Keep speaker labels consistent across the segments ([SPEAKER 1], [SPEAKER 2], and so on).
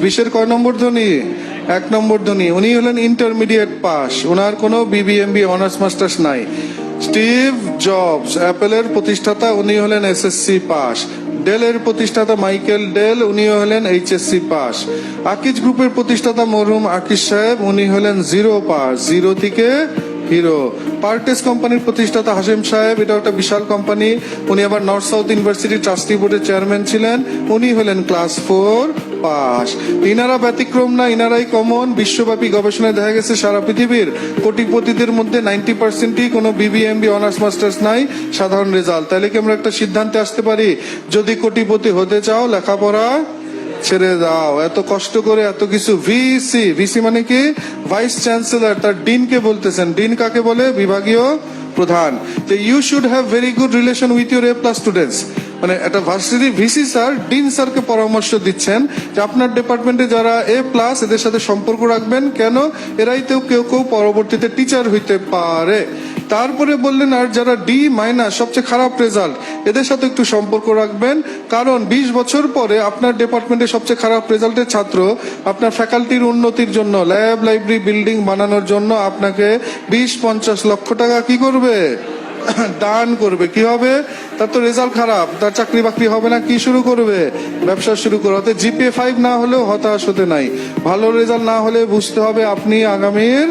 [SPEAKER 1] বিশ্বের কয় নম্বর ধনী? 1 নম্বর ধনী। উনি হলেন ইন্টারমিডিয়েট পাস, ওনার কোনো বিবিএমবি অনার্স মাস্টার্স নাই। স্টিভ জবস অ্যাপেলের প্রতিষ্ঠাতা, উনি হলেন এসএসসি পাস। ডেলের প্রতিষ্ঠাতা মাইকেল ডেল, উনিও হলেন এইচএসসি পাস। আকিজ গ্রুপের প্রতিষ্ঠাতা মরহুম আকিজ সাহেব, উনি হলেন জিরো পাস, জিরো থেকে হিরো। পার্টেস কোম্পানির প্রতিষ্ঠাতা হাসিম সাহেব, এটা একটা বিশাল কোম্পানি, উনি আবার নর্থ সাউথ ইউনিভার্সিটি ট্রাস্টি বোর্ডের চেয়ারম্যান ছিলেন, উনি হলেন ক্লাস 4 পাস। ইনারা ব্যতিক্রম না, ইনারাই কমন। বিশ্বব্যাপী গবেষণায় দেখা গেছে সারা পৃথিবীর কোটিপতিদের মধ্যে 90%ই কোনো বিবিএমবি অনার্স মাস্টার্স নাই, সাধারণ রেজাল্ট। তাহলে কি আমরা একটা সিদ্ধান্তে আসতে পারি, যদি কোটিপতি হতে চাও লেখাপড়া ছেড়ে দাও, এত কষ্ট করে এত কিছু। ভিসি, ভিসি মানে কি? ভাইস চ্যান্সেলর, তার ডিনকে বলতেছেন। ডিন কাকে বলে? বিভাগীয় প্রধান। You should have very good relation with your A+ students. মানে একটা ভার্সিটি ভিসি স্যার ডিন স্যারকে পরামর্শ দিচ্ছেন যে আপনার ডিপার্টমেন্টে যারা A+, এদের সাথে সম্পর্ক রাখবেন। কেন? এরাই তো কেউ কেউ পরবর্তীতে টিচার হইতে পারে। তারপরে বললেন আর যারা D- সবচেয়ে খারাপ রেজাল্ট, এদের সাথে একটু সম্পর্ক রাখবেন। কারণ 20 বছর পরে আপনার ডিপার্টমেন্টে সবচেয়ে খারাপ রেজাল্টের ছাত্র আপনার ফ্যাকাল্টির উন্নতির জন্য, ল্যাব লাইব্রেরি বিল্ডিং বানানোর জন্য আপনাকে 20-50 লক্ষ টাকা কি করবে? দান করবে। কি হবে? তার তো রেজাল্ট খারাপ, তার চাকরি বাকরি হবে না, কি শুরু করবে? ব্যবসা শুরু করবে। জিপিএ 5 না হলেও হতাশ হতে নাই। ভালো রেজাল্ট না হলে বুঝতে হবে আপনি আগামীর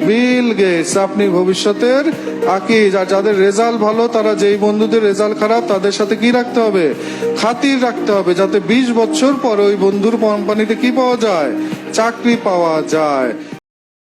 [SPEAKER 1] বিল গেটস, আপনি ভবিষ্যতের আকিজ। আর যাদের রেজাল্ট ভালো, তারা যেই বন্ধুদের রেজাল্ট খারাপ, তাদের সাথে কি রাখতে হবে? খাতির রাখতে হবে, যাতে 20 বছর পরে ওই বন্ধুর কোম্পানিতে কি পাওয়া যায়? চাকরি পাওয়া যায়।